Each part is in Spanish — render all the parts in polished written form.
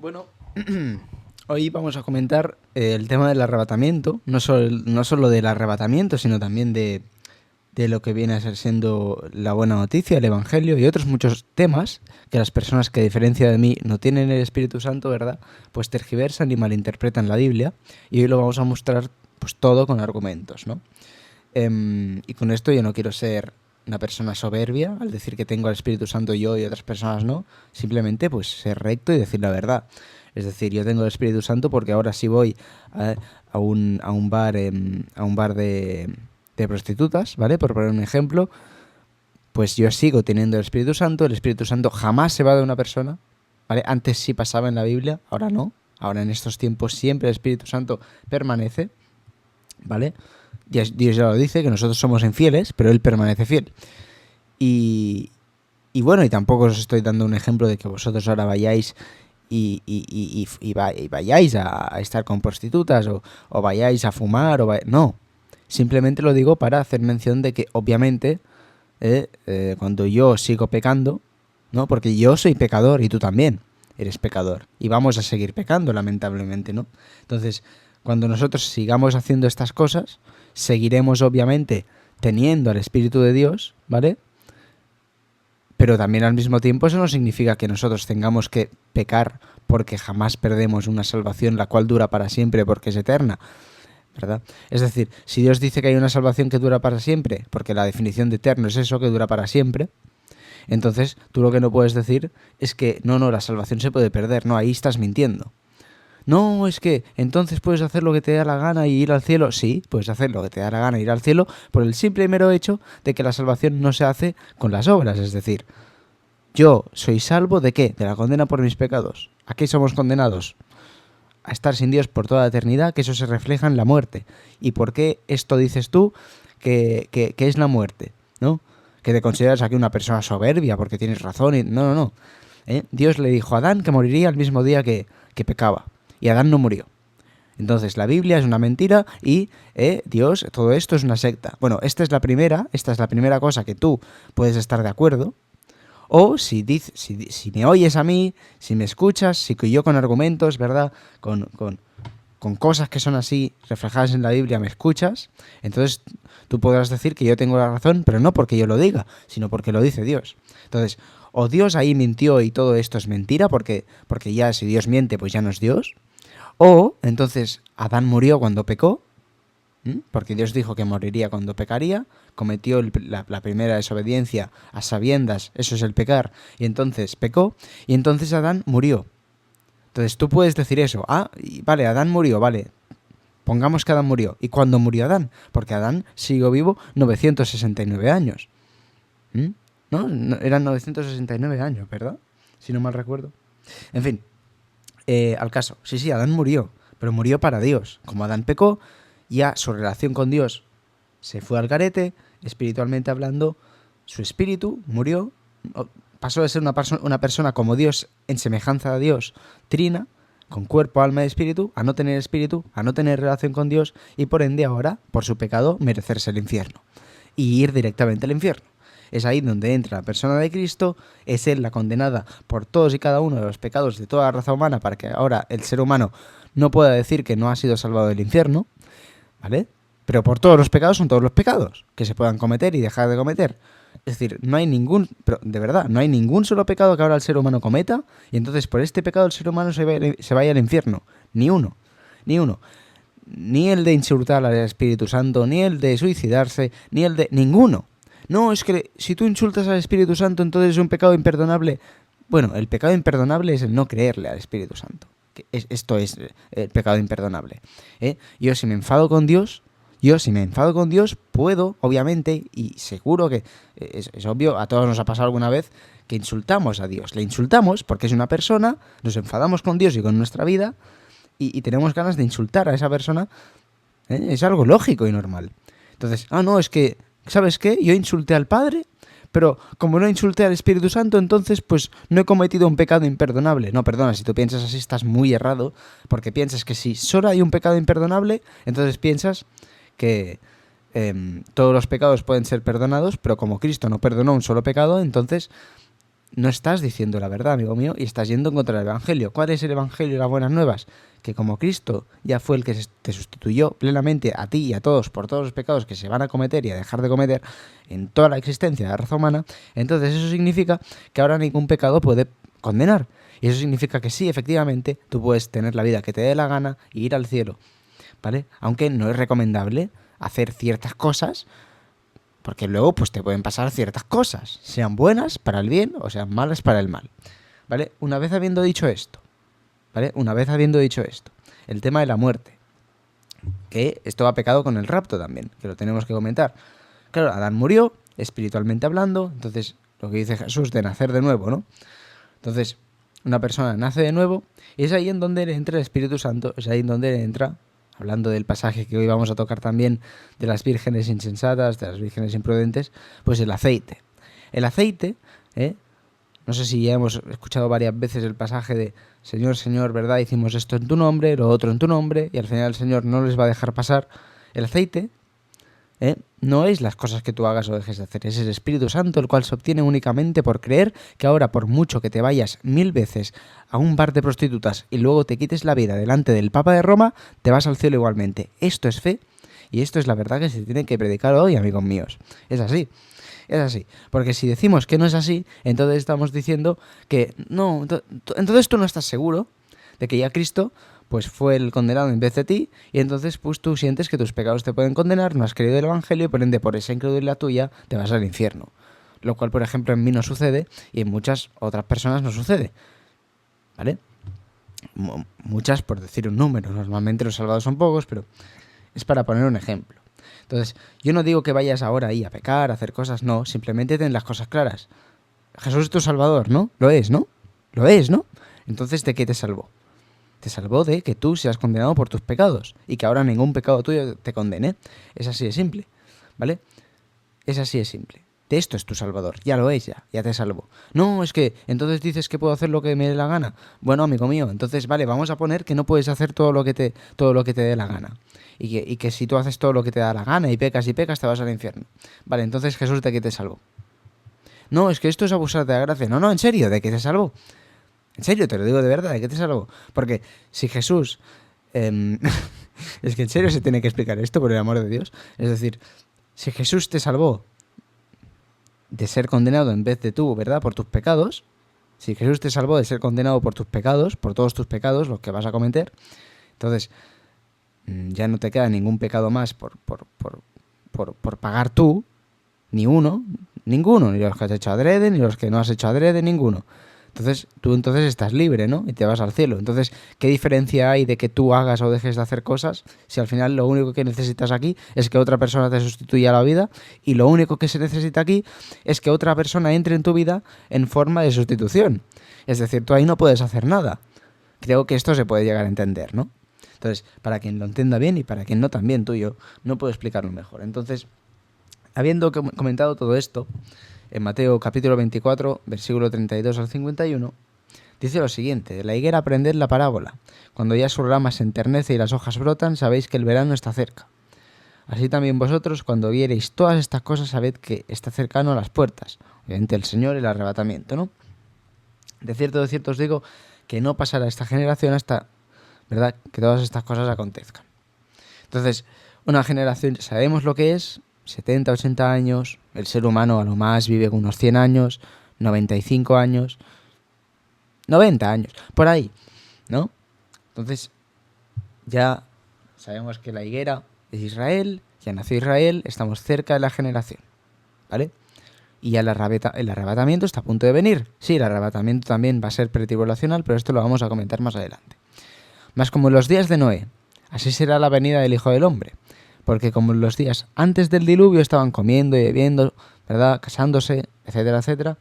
Bueno, hoy vamos a comentar el tema del arrebatamiento, no solo del arrebatamiento, sino también de lo que viene a ser siendo la buena noticia, el Evangelio y otros muchos temas que las personas que a diferencia de mí no tienen el Espíritu Santo, ¿verdad? Pues tergiversan y malinterpretan la Biblia, y hoy lo vamos a mostrar pues todo con argumentos, ¿no? Y con esto yo no quiero ser una persona soberbia al decir que tengo al Espíritu Santo yo y otras personas no, simplemente pues ser recto y decir la verdad. Es decir, yo tengo el Espíritu Santo porque ahora sí voy a un bar, de prostitutas, ¿vale? Por poner un ejemplo, pues yo sigo teniendo el Espíritu Santo jamás se va de una persona, ¿vale? Antes sí pasaba en la Biblia, ahora no. Ahora en estos tiempos siempre el Espíritu Santo permanece, ¿vale? Dios ya lo dice, que nosotros somos infieles, pero Él permanece fiel. Y, y bueno, y tampoco os estoy dando un ejemplo de que vosotros ahora vayáis y vayáis a estar con prostitutas o vayáis a fumar. No, simplemente lo digo para hacer mención de que obviamente cuando yo sigo pecando, ¿no? Porque yo soy pecador y tú también eres pecador. Y vamos a seguir pecando, lamentablemente, ¿no? Entonces, cuando nosotros sigamos haciendo estas cosas, seguiremos obviamente teniendo al Espíritu de Dios, ¿vale? Pero también al mismo tiempo eso no significa que nosotros tengamos que pecar porque jamás perdemos una salvación la cual dura para siempre porque es eterna, ¿verdad? Es decir, si Dios dice que hay una salvación que dura para siempre, porque la definición de eterno es eso, que dura para siempre, entonces tú lo que no puedes decir es que no, la salvación se puede perder, no, ahí estás mintiendo. No, es que entonces puedes hacer lo que te da la gana y ir al cielo. Sí, puedes hacer lo que te da la gana y ir al cielo por el simple y mero hecho de que la salvación no se hace con las obras. Es decir, yo soy salvo ¿de qué? De la condena por mis pecados. ¿A qué somos condenados? A estar sin Dios por toda la eternidad, que eso se refleja en la muerte. ¿Y por qué esto dices tú que es la muerte? ¿No? Que te consideras aquí una persona soberbia porque tienes razón. No. Dios le dijo a Adán que moriría el mismo día que pecaba. Y Adán no murió. Entonces la Biblia es una mentira y Dios, todo esto es una secta. Bueno, esta es la primera cosa que tú puedes estar de acuerdo. O si me oyes a mí, si me escuchas, si yo con argumentos, ¿verdad? Con cosas que son así reflejadas en la Biblia me escuchas, entonces tú podrás decir que yo tengo la razón, pero no porque yo lo diga, sino porque lo dice Dios. Entonces, o Dios ahí mintió y todo esto es mentira, porque ya si Dios miente, pues ya no es Dios. O entonces Adán murió cuando pecó, porque Dios dijo que moriría cuando pecaría, cometió la primera desobediencia a sabiendas, eso es el pecar, y entonces pecó, y entonces Adán murió. Entonces tú puedes decir eso, vale, Adán murió, vale, pongamos que Adán murió. ¿Y cuándo murió Adán? Porque Adán siguió vivo 969 años. ¿No? Eran 969 años, ¿verdad? Si no mal recuerdo. En fin, al caso, sí, Adán murió, pero murió para Dios. Como Adán pecó, ya su relación con Dios se fue al garete, espiritualmente hablando, su espíritu murió, pasó de ser una persona como Dios, en semejanza a Dios, trina, con cuerpo, alma y espíritu, a no tener relación con Dios y por ende ahora, por su pecado, merecerse el infierno y ir directamente al infierno. Es ahí donde entra la persona de Cristo, es Él la condenada por todos y cada uno de los pecados de toda la raza humana para que ahora el ser humano no pueda decir que no ha sido salvado del infierno, ¿vale? Pero por todos los pecados son todos los pecados que se puedan cometer y dejar de cometer. Es decir, no hay ningún, pero de verdad, no hay ningún solo pecado que ahora el ser humano cometa y entonces por este pecado el ser humano se vaya al infierno. Ni uno. Ni el de insultar al Espíritu Santo, ni el de suicidarse, ni el de... ninguno. No, es que si tú insultas al Espíritu Santo entonces es un pecado imperdonable. Bueno, el pecado imperdonable es el no creerle al Espíritu Santo. Esto es el pecado imperdonable. Yo si me enfado con Dios, puedo, obviamente, y seguro que es obvio, a todos nos ha pasado alguna vez, que insultamos a Dios. Le insultamos porque es una persona, nos enfadamos con Dios y con nuestra vida, y tenemos ganas de insultar a esa persona. Es algo lógico y normal. Entonces, no, es que, ¿sabes qué? Yo insulté al Padre, pero como no insulté al Espíritu Santo, entonces pues no he cometido un pecado imperdonable. No, perdona, si tú piensas así estás muy errado, porque piensas que si solo hay un pecado imperdonable, entonces piensas que todos los pecados pueden ser perdonados, pero como Cristo no perdonó un solo pecado, entonces no estás diciendo la verdad, amigo mío, y estás yendo en contra del Evangelio. ¿Cuál es el Evangelio y las buenas nuevas? Que como Cristo ya fue el que te sustituyó plenamente a ti y a todos por todos los pecados que se van a cometer y a dejar de cometer en toda la existencia de la raza humana, entonces eso significa que ahora ningún pecado puede condenar. Y eso significa que sí, efectivamente, tú puedes tener la vida que te dé la gana y ir al cielo, ¿vale? Aunque no es recomendable hacer ciertas cosas, porque luego pues te pueden pasar ciertas cosas, sean buenas para el bien o sean malas para el mal, ¿vale? Una vez habiendo dicho esto, ¿vale? Una vez habiendo dicho esto, el tema de la muerte, que esto va pecado con el rapto también, que lo tenemos que comentar. Claro, Adán murió, espiritualmente hablando, entonces lo que dice Jesús de nacer de nuevo, ¿no? Entonces, una persona nace de nuevo y es ahí en donde le entra el Espíritu Santo, es ahí en donde le entra, hablando del pasaje que hoy vamos a tocar también, de las vírgenes insensatas, de las vírgenes imprudentes, pues el aceite. El aceite, no sé si ya hemos escuchado varias veces el pasaje de Señor, Señor, ¿verdad? Hicimos esto en tu nombre, lo otro en tu nombre, y al final el Señor no les va a dejar pasar. El aceite no es las cosas que tú hagas o dejes de hacer, es el Espíritu Santo, el cual se obtiene únicamente por creer que ahora, por mucho que te vayas 1000 veces a un bar de prostitutas y luego te quites la vida delante del Papa de Roma, te vas al cielo igualmente. Esto es fe y esto es la verdad que se tiene que predicar hoy, amigos míos. Es así. Es así, porque si decimos que no es así, entonces estamos diciendo que no, entonces tú no estás seguro de que ya Cristo pues fue el condenado en vez de ti, y entonces pues tú sientes que tus pecados te pueden condenar, no has creído el Evangelio y por ende por esa incredulidad tuya te vas al infierno. Lo cual, por ejemplo, en mí no sucede y en muchas otras personas no sucede, ¿vale? Muchas, por decir un número, normalmente los salvados son pocos, pero es para poner un ejemplo. Entonces, yo no digo que vayas ahora ahí a pecar, a hacer cosas, no, simplemente ten las cosas claras. Jesús es tu salvador, ¿no? Lo es, ¿no? Lo es, ¿no? Entonces, ¿de qué te salvó? Te salvó de que tú seas condenado por tus pecados y que ahora ningún pecado tuyo te condene. Es así de simple, ¿vale? Es así de simple. De esto es tu salvador, ya lo es, ya te salvó. No, es que entonces dices que puedo hacer lo que me dé la gana. Bueno, amigo mío, entonces vale, vamos a poner que no puedes hacer todo lo que te dé la gana. Y que si tú haces todo lo que te da la gana y pecas te vas al infierno. Vale, entonces Jesús, ¿de qué te salvó? No, es que esto es abusar de la gracia. No, en serio, ¿de qué te salvó? En serio, te lo digo de verdad, ¿de qué te salvó? Porque si Jesús... es que en serio se tiene que explicar esto, por el amor de Dios. Es decir, si Jesús te salvó de ser condenado en vez de tú, ¿verdad? Por tus pecados. Si Jesús te salvó de ser condenado por tus pecados, por todos tus pecados, los que vas a cometer, entonces ya no te queda ningún pecado más por pagar tú, ni uno, ninguno, ni los que has hecho adrede, ni los que no has hecho adrede, ninguno. Entonces, tú entonces estás libre, ¿no? Y te vas al cielo. Entonces, ¿qué diferencia hay de que tú hagas o dejes de hacer cosas si al final lo único que necesitas aquí es que otra persona te sustituya la vida y lo único que se necesita aquí es que otra persona entre en tu vida en forma de sustitución? Es decir, tú ahí no puedes hacer nada. Creo que esto se puede llegar a entender, ¿no? Entonces, para quien lo entienda bien y para quien no también, tú y yo, no puedo explicarlo mejor. Entonces, habiendo comentado todo esto, en Mateo capítulo 24, versículo 32 al 51, dice lo siguiente: de la higuera aprended la parábola. Cuando ya su rama se enternece y las hojas brotan, sabéis que el verano está cerca. Así también vosotros, cuando viereis todas estas cosas, sabed que está cercano a las puertas. Obviamente el Señor y el arrebatamiento, ¿no? De cierto os digo que no pasará esta generación hasta, ¿verdad?, que todas estas cosas acontezcan. Entonces, una generación, sabemos lo que es, 70, 80 años, el ser humano a lo más vive unos 100 años, 95 años, 90 años, por ahí, ¿no? Entonces, ya sabemos que la higuera es Israel, ya nació Israel, estamos cerca de la generación, ¿vale? Y ya el arrebatamiento está a punto de venir. Sí, el arrebatamiento también va a ser pretribulacional, pero esto lo vamos a comentar más adelante. Más como en los días de Noé, así será la venida del Hijo del Hombre. Porque como en los días antes del diluvio estaban comiendo y bebiendo, ¿verdad?, casándose, etcétera, etcétera,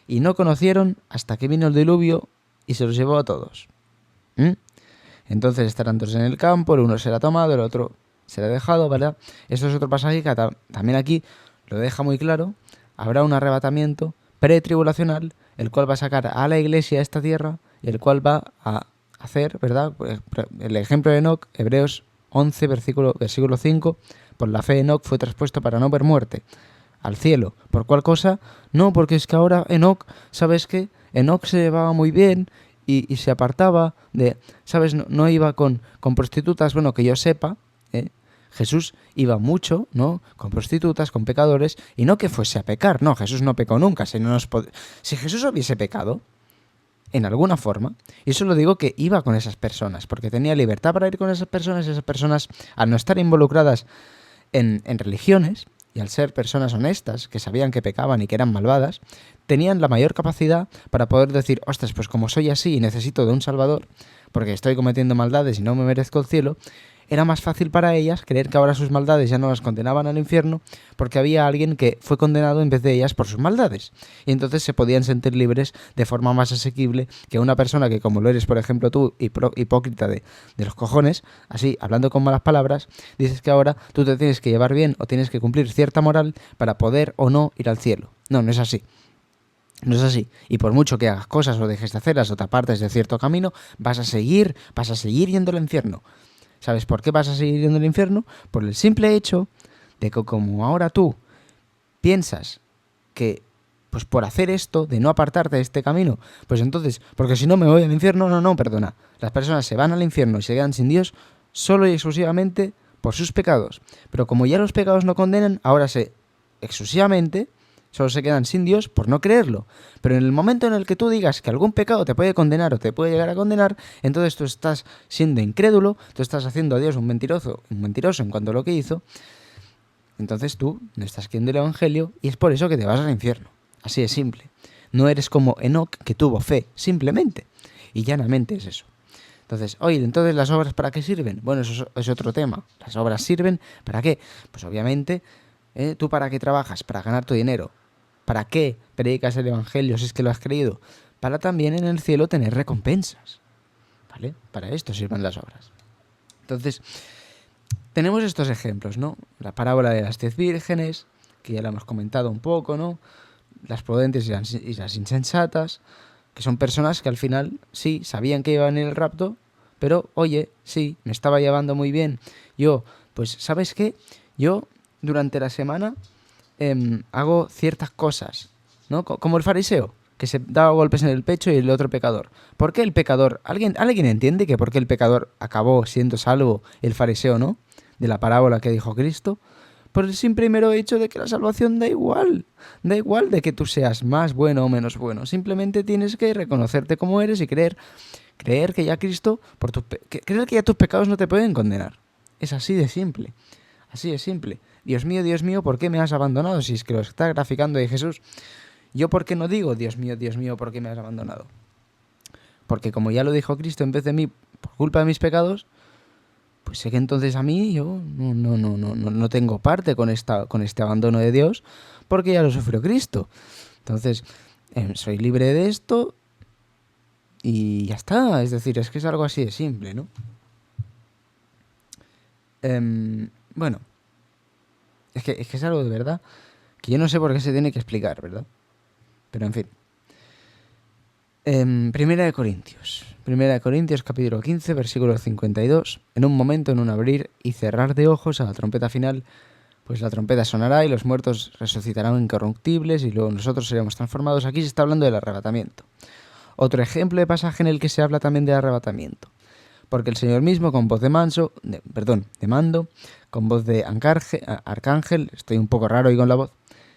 y no conocieron hasta que vino el diluvio y se los llevó a todos. Entonces estarán todos en el campo, el uno será tomado, el otro será dejado, ¿verdad? Esto es otro pasaje que también aquí lo deja muy claro. Habrá un arrebatamiento pretribulacional, el cual va a sacar a la iglesia a esta tierra y el cual va a hacer, ¿verdad?, pues el ejemplo de Enoc, Hebreos 11, versículo 5, por la fe Enoc fue traspuesto para no ver muerte. al cielo. ¿Por cuál cosa? No, porque es que ahora Enoc, ¿sabes qué? Enoc se llevaba muy bien y se apartaba de, ¿sabes? No iba con prostitutas, bueno, que yo sepa, ¿eh? Jesús iba mucho, ¿no? Con prostitutas, con pecadores, y no que fuese a pecar, no, Jesús no pecó nunca. Si Jesús hubiese pecado, en alguna forma, y eso lo digo que iba con esas personas, porque tenía libertad para ir con esas personas, al no estar involucradas en religiones, y al ser personas honestas, que sabían que pecaban y que eran malvadas, tenían la mayor capacidad para poder decir, ostras, pues como soy así y necesito de un salvador, porque estoy cometiendo maldades y no me merezco el cielo, era más fácil para ellas creer que ahora sus maldades ya no las condenaban al infierno, porque había alguien que fue condenado en vez de ellas por sus maldades. Y entonces se podían sentir libres de forma más asequible que una persona que, como lo eres, por ejemplo, tú, hipócrita de los cojones, así, hablando con malas palabras, dices que ahora tú te tienes que llevar bien o tienes que cumplir cierta moral para poder o no ir al cielo. No, no es así. No es así. Y por mucho que hagas cosas o dejes de hacerlas o te apartes de cierto camino, vas a seguir yendo al infierno. ¿Sabes por qué vas a seguir yendo al infierno? Por el simple hecho de que como ahora tú piensas que, pues por hacer esto, de no apartarte de este camino, pues entonces, porque si no me voy al infierno, no, perdona. Las personas se van al infierno y se quedan sin Dios solo y exclusivamente por sus pecados. Pero como ya los pecados no condenan, ahora exclusivamente solo se quedan sin Dios por no creerlo. Pero en el momento en el que tú digas que algún pecado te puede condenar o te puede llegar a condenar, entonces tú estás siendo incrédulo, tú estás haciendo a Dios un mentiroso en cuanto a lo que hizo, entonces tú no estás creyendo el Evangelio y es por eso que te vas al infierno. Así de simple. No eres como Enoc, que tuvo fe, simplemente. Y llanamente es eso. Entonces, entonces ¿las obras para qué sirven? Bueno, eso es otro tema. ¿Las obras sirven para qué? Pues obviamente, ¿tú para qué trabajas? Para ganar tu dinero. ¿Para qué predicas el Evangelio si es que lo has creído? Para también en el cielo tener recompensas. ¿Vale? Para esto sirven las obras. Entonces, tenemos estos ejemplos, ¿no? La parábola de las 10 vírgenes, que ya la hemos comentado un poco, ¿no? Las prudentes y las insensatas, que son personas que al final, sí, sabían que iban en el rapto, pero, oye, sí, me estaba llevando muy bien. Yo, pues, ¿sabes qué? Yo, durante la semana, hago ciertas cosas, ¿no? Como el fariseo, que se daba golpes en el pecho y el otro pecador. ¿Por qué el pecador? ¿Alguien entiende que por qué el pecador acabó siendo salvo, el fariseo no? De la parábola que dijo Cristo. Por el simple y mero hecho de que la salvación da igual de que tú seas más bueno o menos bueno. Simplemente tienes que reconocerte como eres y creer que ya Cristo, creer que ya tus pecados no te pueden condenar. Es así de simple. Así de simple. Dios mío, ¿por qué me has abandonado? Si es que lo está graficando ahí Jesús. ¿Yo por qué no digo, Dios mío, ¿por qué me has abandonado? Porque como ya lo dijo Cristo en vez de mí, por culpa de mis pecados, pues sé que entonces a mí yo no tengo parte con este abandono de Dios, porque ya lo sufrió Cristo. Entonces, soy libre de esto y ya está. Es decir, es que es algo así de simple, ¿no? Bueno, es que es algo de verdad que yo no sé por qué se tiene que explicar, ¿verdad? Pero en fin. Primera de Corintios capítulo 15, versículo 52. En un momento, en un abrir y cerrar de ojos, a la trompeta final, pues la trompeta sonará y los muertos resucitarán incorruptibles y luego nosotros seremos transformados. Aquí se está hablando del arrebatamiento. Otro ejemplo de pasaje en el que se habla también del arrebatamiento. Porque el Señor mismo, con voz de mando, con voz de arcángel, estoy un poco raro ahí con la voz,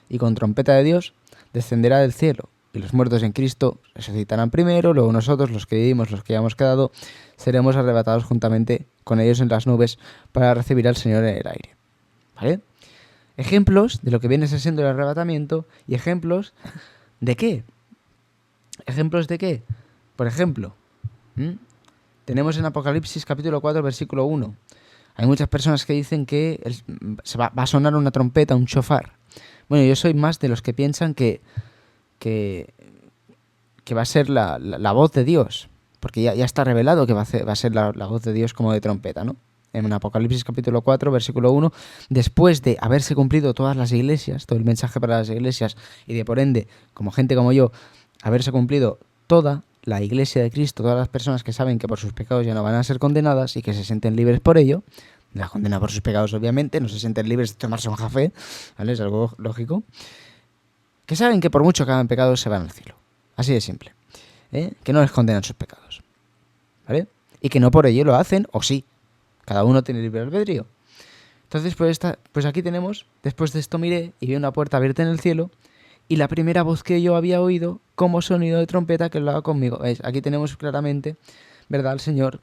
y con trompeta de Dios, descenderá del cielo. Y los muertos en Cristo resucitarán primero, luego nosotros, los que vivimos, los que ya hemos quedado, seremos arrebatados juntamente con ellos en las nubes para recibir al Señor en el aire. ¿Vale? Ejemplos de lo que viene siendo el arrebatamiento y ejemplos de qué. ¿Ejemplos de qué? Por ejemplo, tenemos en Apocalipsis capítulo 4, versículo 1. Hay muchas personas que dicen que va a sonar una trompeta, un shofar. Bueno, yo soy más de los que piensan que va a ser la voz de Dios, porque ya está revelado que va a ser la voz de Dios como de trompeta, ¿no? En Apocalipsis capítulo 4, versículo 1, después de haberse cumplido todas las iglesias, todo el mensaje para las iglesias, y de por ende, como gente como yo, haberse cumplido toda la iglesia de Cristo, todas las personas que saben que por sus pecados ya no van a ser condenadas y que se sienten libres por ello, las condena por sus pecados, obviamente, no se sienten libres de tomarse un café, ¿vale? Es algo lógico. Que saben que por mucho que hagan pecados se van al cielo. Así de simple. Que no les condenan sus pecados, ¿vale? Y que no por ello lo hacen, o sí. Cada uno tiene libre albedrío. Entonces, pues aquí tenemos, después de esto miré y vi una puerta abierta en el cielo y la primera voz que yo había oído como sonido de trompeta que hablaba conmigo. ¿Veis? Aquí tenemos claramente, ¿verdad?, al Señor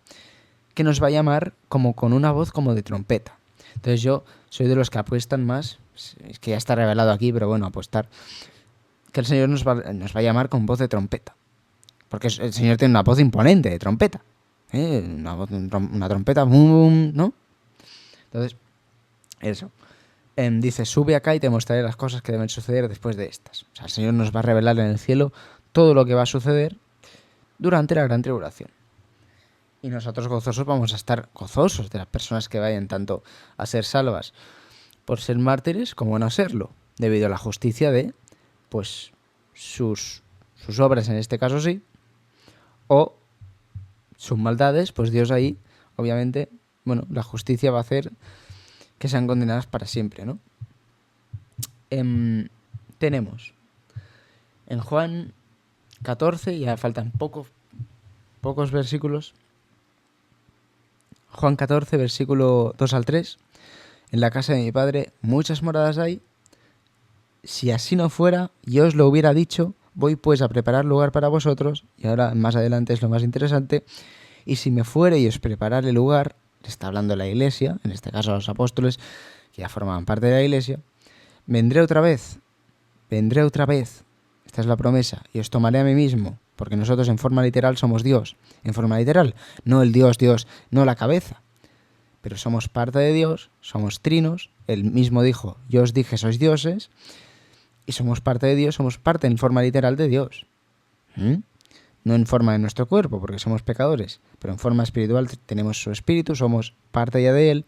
que nos va a llamar como con una voz como de trompeta. Entonces yo soy de los que apuestan más, es que ya está revelado aquí, pero bueno, apostar, que el Señor nos va a llamar con voz de trompeta. Porque el Señor tiene una voz imponente de trompeta. Una trompeta, boom, boom, ¿no? Entonces, eso. Dice, sube acá y te mostraré las cosas que deben suceder después de estas. O sea, el Señor nos va a revelar en el cielo todo lo que va a suceder durante la gran tribulación. Y nosotros gozosos vamos a estar gozosos de las personas que vayan tanto a ser salvas por ser mártires como no serlo, debido a la justicia de, pues, sus obras en este caso sí, o sus maldades, pues Dios ahí, obviamente, bueno, la justicia va a hacer que sean condenadas para siempre, ¿no? Tenemos en Juan 14, ya faltan pocos versículos. Juan 14, versículo 2 al 3. En la casa de mi Padre muchas moradas hay. Si así no fuera, yo os lo hubiera dicho. Voy pues a preparar lugar para vosotros. Y ahora más adelante es lo más interesante. Y si me fuere y os preparare lugar, está hablando la iglesia, en este caso los apóstoles, que ya formaban parte de la iglesia, vendré otra vez. Esta es la promesa. Y os tomaré a mí mismo. Porque nosotros en forma literal somos Dios. En forma literal, no el Dios, no la cabeza. Pero somos parte de Dios, somos trinos. Él mismo dijo, yo os dije, sois dioses. Y somos parte de Dios, somos parte en forma literal de Dios. No en forma de nuestro cuerpo, porque somos pecadores. Pero en forma espiritual tenemos su espíritu, somos parte ya de Él.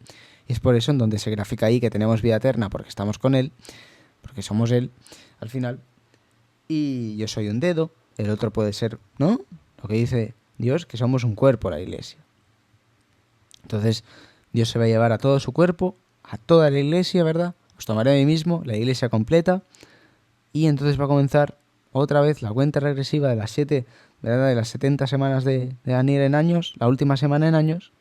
Y es por eso en donde se grafica ahí que tenemos vida eterna, porque estamos con Él, porque somos Él, al final. Y yo soy un dedo. El otro puede ser, ¿no? Lo que dice Dios, que somos un cuerpo, la iglesia. Entonces, Dios se va a llevar a todo su cuerpo, a toda la iglesia, ¿verdad? Os tomaré a mí mismo, la iglesia completa, y entonces va a comenzar otra vez la cuenta regresiva de las 7, ¿verdad?, de las 70 semanas de Daniel en años, la última semana en años,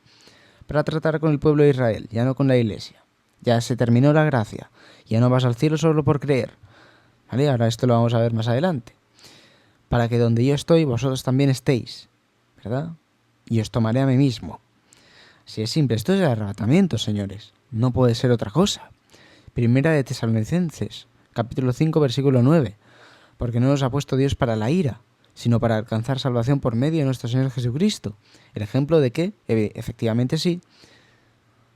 para tratar con el pueblo de Israel, ya no con la iglesia. Ya se terminó la gracia, ya no vas al cielo solo por creer, ¿vale? Ahora esto lo vamos a ver más adelante. Para que donde yo estoy, vosotros también estéis, ¿verdad? Y os tomaré a mí mismo. Así es simple, esto es el arrebatamiento, señores. No puede ser otra cosa. Primera de Tesalonicenses, capítulo 5, versículo 9. Porque no nos ha puesto Dios para la ira, sino para alcanzar salvación por medio de nuestro Señor Jesucristo. El ejemplo de que, efectivamente sí,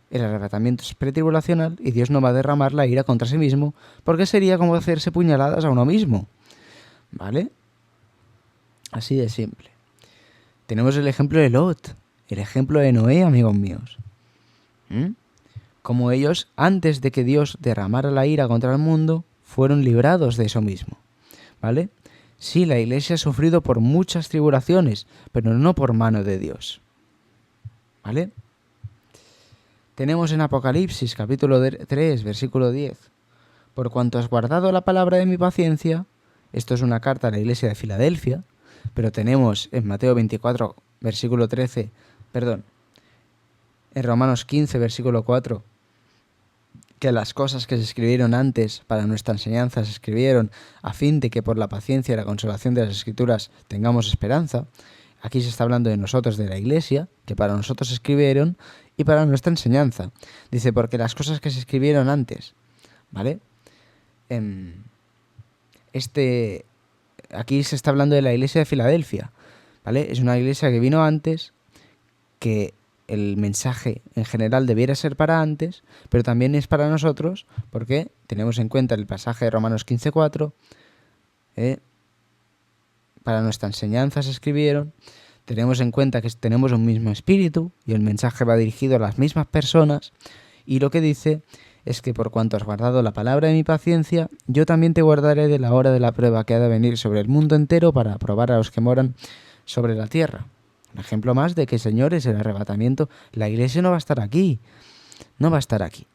el arrebatamiento es pretribulacional y Dios no va a derramar la ira contra sí mismo, porque sería como hacerse puñaladas a uno mismo. ¿Vale? Así de simple. Tenemos el ejemplo de Lot, el ejemplo de Noé, amigos míos. Como ellos, antes de que Dios derramara la ira contra el mundo, fueron librados de eso mismo. ¿Vale? Sí, la iglesia ha sufrido por muchas tribulaciones, pero no por mano de Dios. ¿Vale? Tenemos en Apocalipsis, capítulo 3, versículo 10. Por cuanto has guardado la palabra de mi paciencia, esto es una carta a la iglesia de Filadelfia, pero tenemos en Mateo 24, versículo 13, en Romanos 15, versículo 4, que las cosas que se escribieron antes para nuestra enseñanza se escribieron a fin de que por la paciencia y la consolación de las Escrituras tengamos esperanza. Aquí se está hablando de nosotros, de la iglesia, que para nosotros se escribieron y para nuestra enseñanza. Dice, porque las cosas que se escribieron antes, ¿vale? Aquí se está hablando de la iglesia de Filadelfia, ¿vale? Es una iglesia que vino antes, que el mensaje en general debiera ser para antes, pero también es para nosotros, porque tenemos en cuenta el pasaje de Romanos 15:4, para nuestra enseñanza se escribieron, tenemos en cuenta que tenemos un mismo espíritu y el mensaje va dirigido a las mismas personas, y lo que dice es que por cuanto has guardado la palabra de mi paciencia, yo también te guardaré de la hora de la prueba que ha de venir sobre el mundo entero para probar a los que moran sobre la tierra. Un ejemplo más de que, señores, el arrebatamiento, la iglesia no va a estar aquí. no va a estar aquí,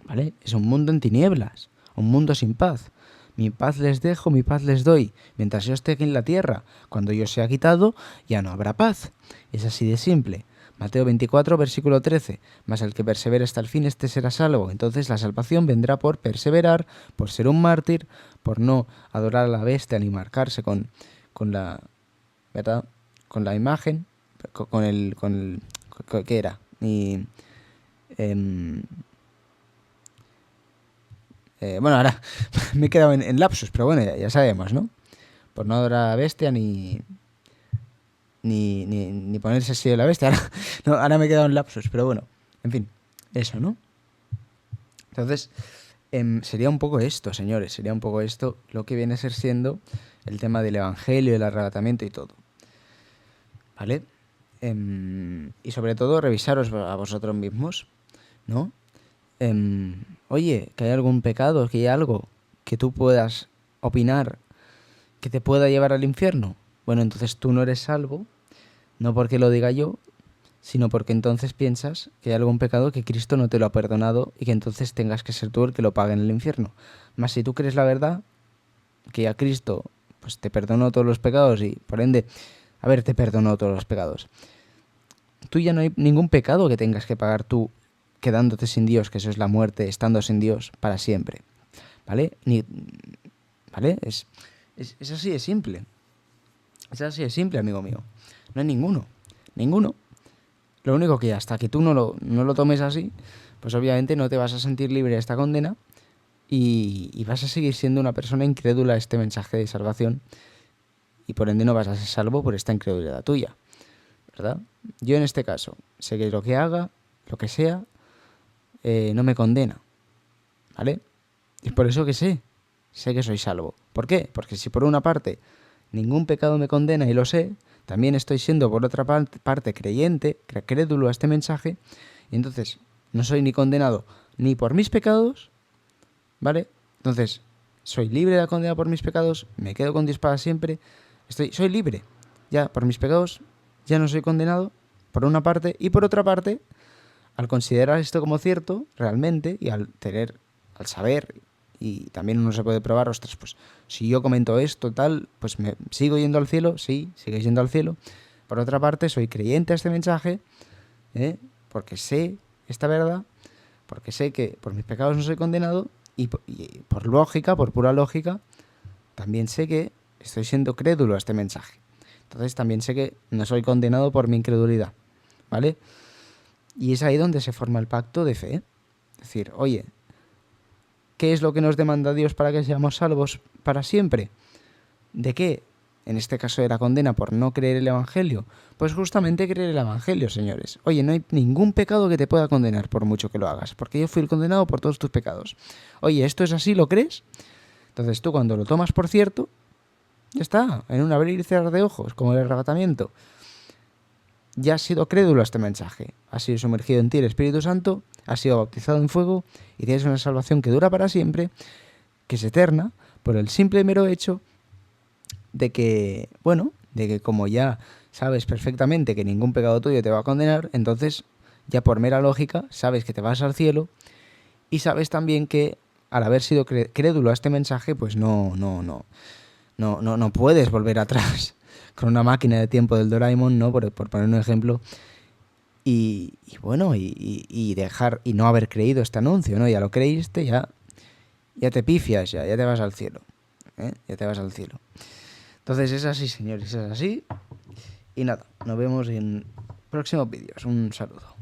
¿vale? Es un mundo en tinieblas, un mundo sin paz. Mi paz les dejo, mi paz les doy. Mientras yo esté aquí en la tierra, cuando yo sea quitado, ya no habrá paz. Es así de simple. Mateo 24, versículo 13. Mas el que persevere hasta el fin, este será salvo. Entonces la salvación vendrá por perseverar, por ser un mártir, por no adorar a la bestia ni marcarse con la, ¿verdad? Con la imagen, ¿qué era? Y, bueno, ahora me he quedado en lapsus, pero bueno, ya sabemos, ¿no? Por no adorar a la bestia ni ponerse así de la bestia. Ahora, no, ahora me he quedado en lapsus, pero bueno, en fin, eso, ¿no? Entonces, sería un poco esto, señores, sería un poco esto lo que viene a ser siendo el tema del evangelio, el arrebatamiento y todo, ¿vale? Y sobre todo, revisaros a vosotros mismos, ¿no? Oye, que hay algún pecado, que hay algo que tú puedas opinar que te pueda llevar al infierno. Bueno, entonces tú no eres salvo, no porque lo diga yo, sino porque entonces piensas que hay algún pecado que Cristo no te lo ha perdonado y que entonces tengas que ser tú el que lo pague en el infierno. Más si tú crees la verdad, que a Cristo pues te perdonó todos los pecados y por ende, a ver, te perdonó todos los pecados. Tú ya no hay ningún pecado que tengas que pagar tú quedándote sin Dios, que eso es la muerte, estando sin Dios para siempre. ¿Vale? ¿Vale? Es así de simple. Es así de simple, amigo mío. No hay ninguno. Ninguno. Lo único que hasta que tú no lo tomes así, pues obviamente no te vas a sentir libre de esta condena y vas a seguir siendo una persona incrédula a este mensaje de salvación y por ende no vas a ser salvo por esta incredulidad tuya, ¿verdad? Yo en este caso sé que lo que haga, lo que sea, no me condena, ¿vale? Y es por eso que sé que soy salvo. ¿Por qué? Porque si por una parte ningún pecado me condena y lo sé, también estoy siendo por otra parte creyente, crédulo a este mensaje, y entonces no soy ni condenado ni por mis pecados, ¿vale? Entonces soy libre de la condena por mis pecados, me quedo con Dios para siempre, soy libre, ya por mis pecados, ya no soy condenado, por una parte, y por otra parte, al considerar esto como cierto, realmente, y al saber, y también uno se puede probar, ostras, pues si yo comento esto, tal, pues me sigo yendo al cielo, sí, sigo yendo al cielo. Por otra parte, soy creyente a este mensaje, porque sé esta verdad, porque sé que por mis pecados no soy condenado, y por lógica, por pura lógica, también sé que estoy siendo crédulo a este mensaje. Entonces también sé que no soy condenado por mi incredulidad, ¿vale? Y es ahí donde se forma el pacto de fe. Es decir, oye, ¿qué es lo que nos demanda Dios para que seamos salvos para siempre? ¿De qué? En este caso de la condena por no creer el Evangelio. Pues justamente creer el Evangelio, señores. Oye, no hay ningún pecado que te pueda condenar por mucho que lo hagas, porque yo fui el condenado por todos tus pecados. Oye, ¿esto es así? ¿Lo crees? Entonces tú cuando lo tomas por cierto, ya está, en un abrir y cerrar de ojos, como el arrebatamiento. Ya has sido crédulo a este mensaje, has sido sumergido en ti el Espíritu Santo, has sido bautizado en fuego y tienes una salvación que dura para siempre, que es eterna, por el simple y mero hecho de que, bueno, de que como ya sabes perfectamente que ningún pecado tuyo te va a condenar, entonces ya por mera lógica sabes que te vas al cielo y sabes también que al haber sido crédulo a este mensaje, pues no puedes volver atrás con una máquina de tiempo del Doraemon, ¿no? Por poner un ejemplo. Y bueno, y dejar y no haber creído este anuncio, ¿no? Ya lo creíste, ya te pifias, ya te vas al cielo, ¿eh? Ya te vas al cielo. Entonces es así, señores, es así. Y nada, nos vemos en próximos vídeos. Un saludo.